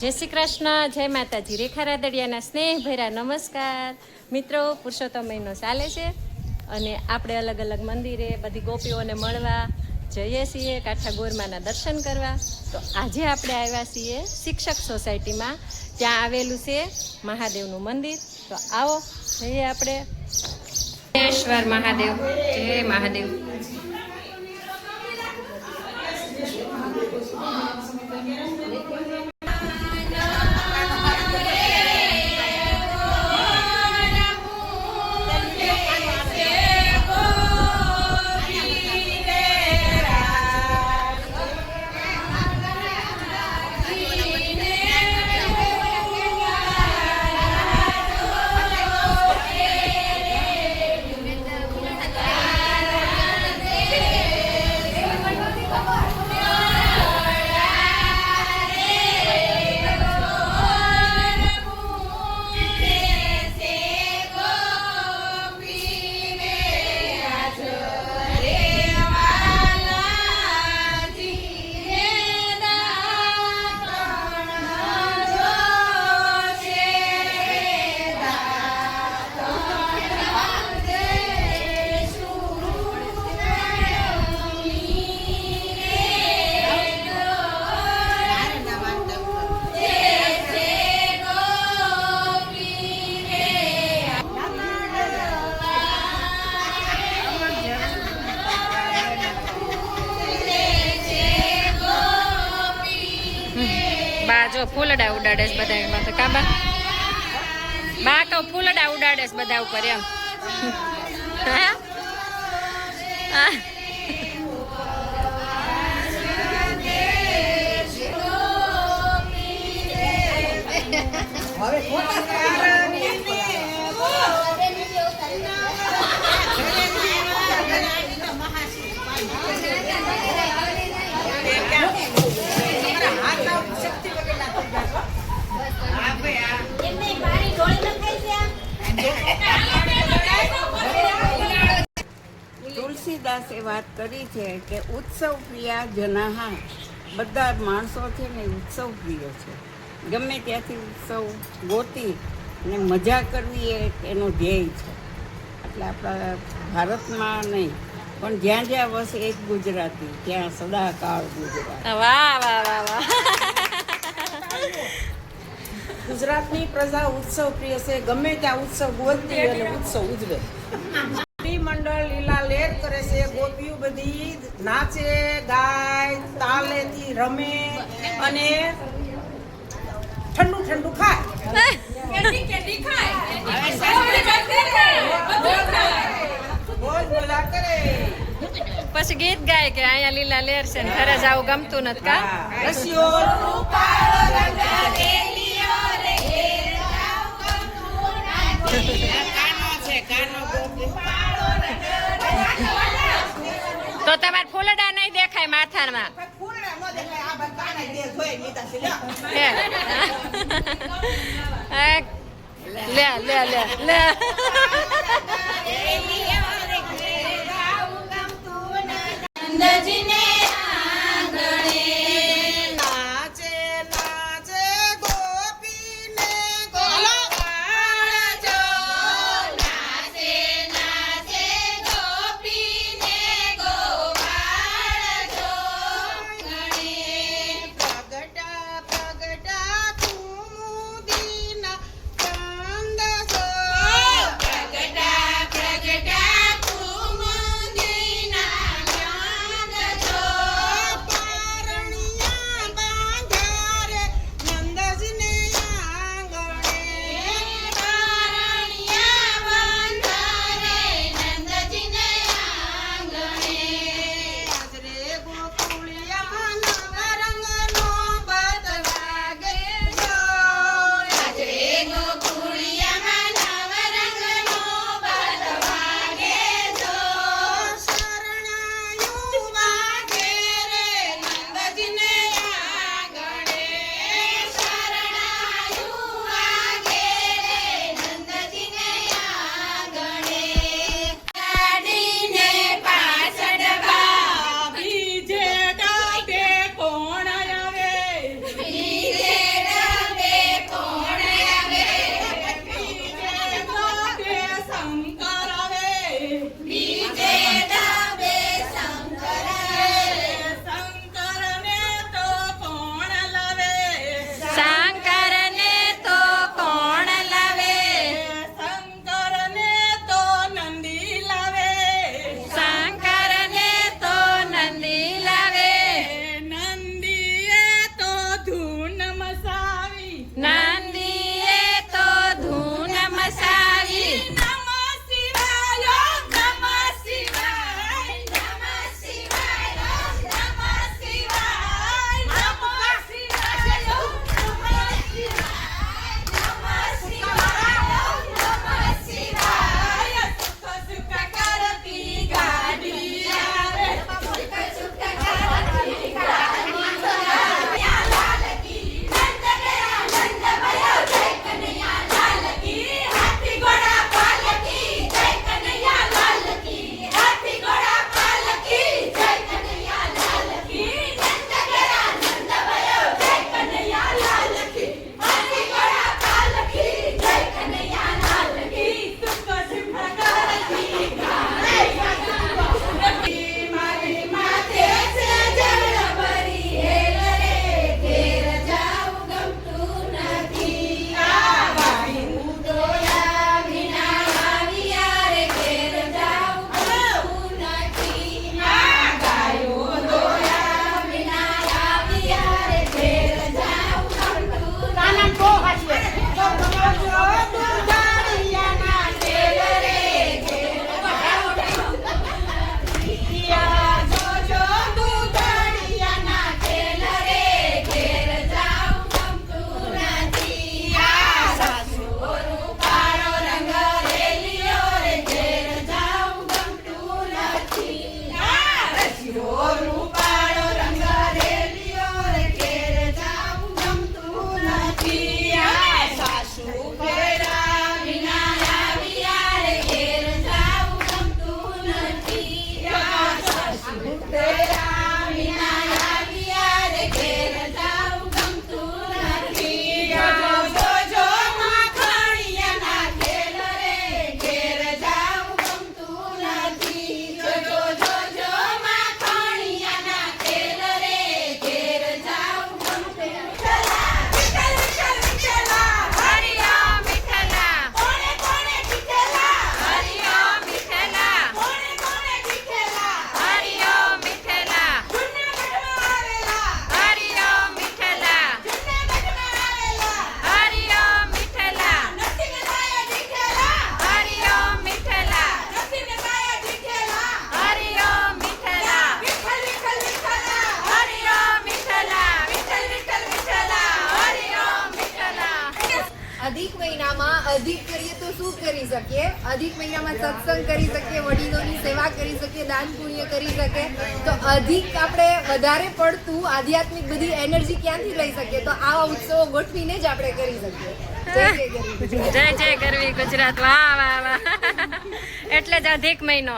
જય શ્રી કૃષ્ણ, જય માતાજી। રેખા રાદડિયાના સ્નેહ ભર્યા નમસ્કાર મિત્રો। પુરુષોત્તમ મહિનો ચાલે છે અને આપણે અલગ અલગ મંદિરે બધી ગોપીઓને મળવા જઈએ છીએ, કાઠા ગોરમાના દર્શન કરવા। તો આજે આપણે આવ્યા છીએ શિક્ષક સોસાયટીમાં, ત્યાં આવેલું છે મહાદેવનું મંદિર। તો આવો જઈએ આપણે। જયેશ્વર મહાદેવ, જય મહાદેવ। જો ફૂલડા ઉડાડે છે બધા માથે કાબા બા તો ફૂલડા ઉડાડે છે બધા ઉપર એમ। તુલસીદાસે વાત કરી છે કે ઉત્સવ પ્રિયા જનાહા, બધા માણસો છે ને ઉત્સવ પ્રિય છે। ગમે ત્યાંથી ઉત્સવ ગોતી અને મજા કરવી એ એનો ધ્યેય છે। એટલે આપણા ભારતમાં નહીં પણ જ્યાં જ્યાં વસે એક ગુજરાતી ત્યાં સદાકાળ ગુજરાત। વાહ વાહ વાહ વાહ। ગુજરાતની પ્રજા ઉત્સવ પ્રિય છે, ગમે ત્યાં ઉત્સવ ગોતી અને ઉત્સવ ઉજવે। મંડળ લીલા લેર કરે છે, ગોપીઓ બધી નાચે ગાય તાલેથી રમે અને ઠંડુ ઠંડુ ખાય, બોલા કરે, પછી ગીત ગાય કે અહીંયા લીલા લેર છે ને ઘરે જાવું ગમતું નથી કા। તો તમારે ફૂલડા નહીં દેખાય માથામાં? લે લે લે લે। અધિક કરીએ તો શું કરી શકીએ? અધિક મહિનામાં સત્સંગ કરી શકીએ, વડીલોની સેવા કરી શકીએ, દાન પુણ્ય કરી શકીએ. તો અધિક આપણે વધારે પડતું આધ્યાત્મિક બધી એનર્જી ક્યાંથી લઈ શકીએ? તો આવા ઉત્સવો ગોઠવીને જ આપણે કરી શકીએ. જય જય ગરવી ગુજરાત. જય જય ગરવી ગુજરાત. વાહ વાહ વાહ. એટલે જ અધિક મહિનો.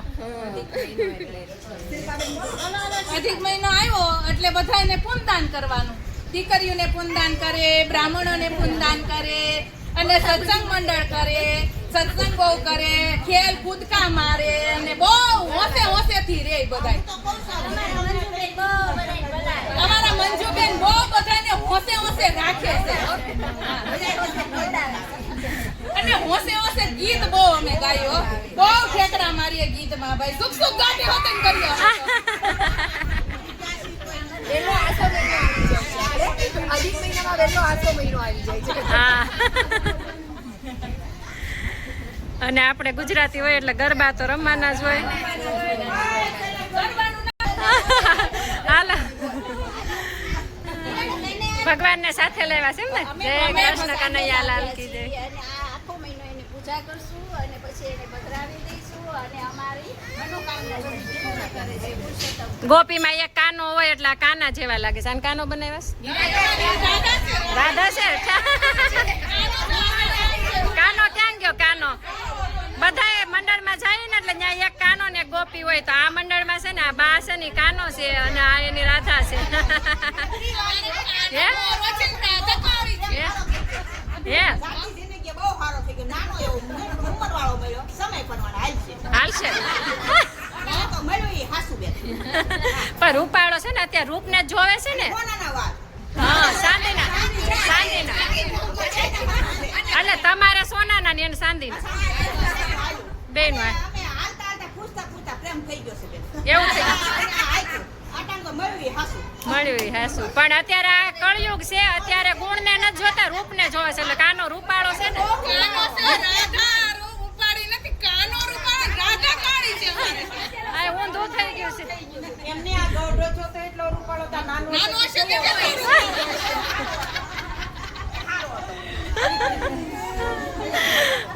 અધિક મહિનો આવ્યો એટલે બધાને પુણ્યદાન કરવાનું. દીકરીઓને પુણ્યદાન કરે, બ્રાહ્મણોને પુણ્યદાન કરે, અને સત્સંગ મંડળ કરે, સત્સંગ બહુ કરે, ખેલ કૂદકા મારે, અને બહુ હોશે થી રે બધાય. અમારા મંજુબેન બહુ બધાને હોશે રાખે છે, અને હોશે ગીત બહુ અમે ગાયો, બહુ ઠેકડા મારીએ ગીતમાં ભાઈ. સુખ સુખ ગાડી હોતે કર્યો. વહેલો આસો મહિનો આવી જાય છે. અધિક મહિનામાં વહેલો આસો મહિનો આવી જાય છે. હા. અને આપણે ગુજરાતી હોય એટલે ગરબા તો રમવાના જ હોય. હાલો, ભગવાનને સાથે લેવા છે ને. જય કૃષ્ણ કનૈયા લાલ કી જય. અને આ આખો મહિનો એની પૂજા કરશું અને પછી એને પધરાવી દઈશું અને અમારી મનોકામના બધી પૂર્ણ કરે છે પુરુષોત્તમ. ગોપીમાં એક કાનો હોય એટલે આ કાના જેવા લાગે છે. અને કાનો બનાવ્યા રાધા છે. કાનો ક્યાં ગયો? કાનો બધા મંડળમાં જાય ને એટલે ત્યાં એક કાનો ને એક ગોપી હોય. તો આ મંડળમાં છે ને આ બા છે ને ઈ કાનો છે અને આ એની રાધા છે. હે? હે? હાલશે. પણ રૂપાળો છે ને અત્યારે રૂપને જ જોવે છે ને. હા, સાંધીના. એટલે તમારે સોનાના ને એને સાંધીના બેન હોય એવું છે. મળ્યું હાસું. પણ અત્યારે આ કળયુગ છે, અત્યારે ગુણને નથી જોતા, રૂપને જોવે છે. એટલે કાનો રૂપાળો છે ને. આ ઊંધું થઈ ગયું છે. એમને આ ગૌડો છો તો એટલો રૂપાળો તા નાનો છે.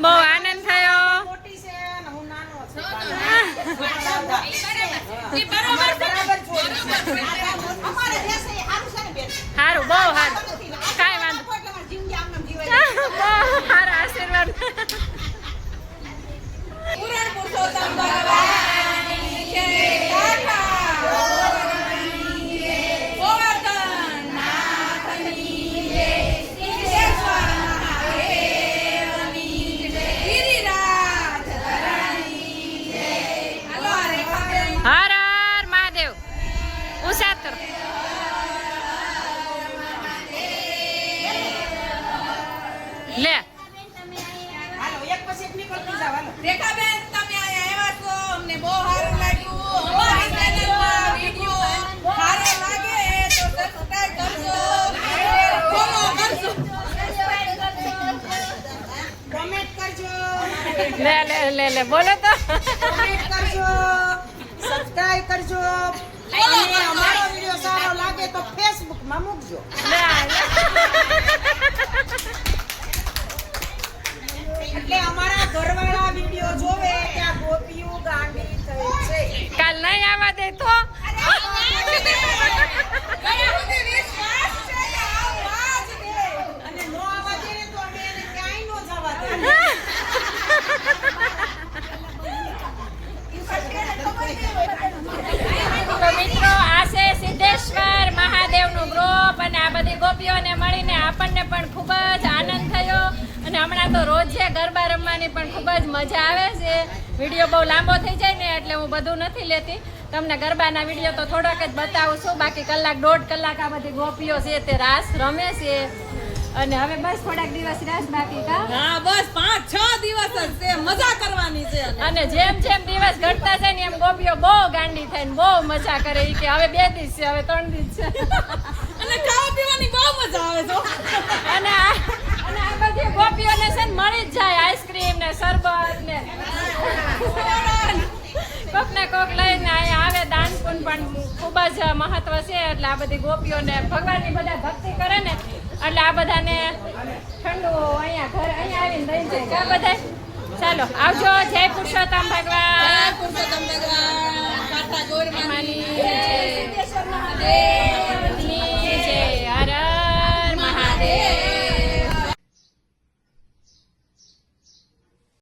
બહુ આનંદ થયો. મોટી છે ને હું નાનો છું. સારું, બહુ સારું. કાંઈ વાંધો. બહુ સારા આશીર્વાદ. પુરાણ પુરુષોત્તમ ભગવાનની જય. ગોવર્ધન નાથની જય. સિદ્ધેશ્વર મહાદેવની જય. ગિરિરાજ ધરણની જય. હાલો આ રેખાબેન. હર હર મહાદેવ. ઉષાતર. લે હાલો એક પછી એક નીકળતી જાવ. હાલો રેખાબેન તમે અહીંયા આવ્યા છો, અમને બહુ સારું લાગ્યું. અમારી ચેનલમાં વિડિયો સારો લાગે તો સબસ્ક્રાઇબ કરજો, ફોલો કરજો, કમેન્ટ કરજો, લે બોલો તો. કમેન્ટ કરજો, સબસ્ક્રાઇબ કરજો. અને અમારો વિડિયો સારો લાગે તો ફેસબુક માં મૂકજો. એટલે અમારા ઘરવાળા વિડિયો જોવે કે આ ગોપીઓ ગાંડી થઈ છે. કાલ નહીં આવવા દે તો. અને નો આવવા દે ને તો અમે એને ક્યાંય નો જવા દે. તો મિત્રો આ છે સિદ્ધેશ્વર મહાદેવનું ગ્રુપ અને આ બધી ગોપીઓને મળીને આપણને પણ ખૂબ જ આનંદ થયો. અને હમણાં તો રોજે ગરબા રમવાની પણ ખૂબ જ મજા આવે છે. વિડીયો બહુ લાંબો થઈ જાય ને એટલે હું બધું નથી લેતી. તમને ગરબાના વિડીયો તો થોડાક જ બતાવું છું. બાકી કલાક 1.5 કલાક આ બધી ગોપીઓ છે તે રાસ રમે છે. અને હવે બસ થોડાક દિવસ રાસ બાકી કા. હા બસ 5-6 દિવસ જ છે, મજા કરવાની છે. અને જેમ જેમ દિવસ ઘટતા જાય ને એમ ગોપીઓ બહુ ગાંડી થઈને બહુ મજા કરે. ઈ કે હવે 2 દિવસ છે, હવે 3 દિવસ છે. અને ખાવા પીવાની બહુ મજા આવે છે. અને આ બધી ગોપીઓને છે ને મળી જ જાય આઈસ્ક્રીમ ને શરબત ને કોક ને કોક લઈને અહીંયા આવે. દાન પુણ્ય પણ ખૂબ જ મહત્વ છે. એટલે આ બધી ગોપીઓને ભગવાનની બધા ભક્તિ કરે ને એટલે આ બધાને ઠંડુ અહીંયા ઘરે અહીંયા આવીને દઈ જાય કા બધા. ચાલો આવજો. જય પુરુષોત્તમ ભગવાન. પુરુષોત્તમ ભગવાન કાંઠા ગોર માની માની જય.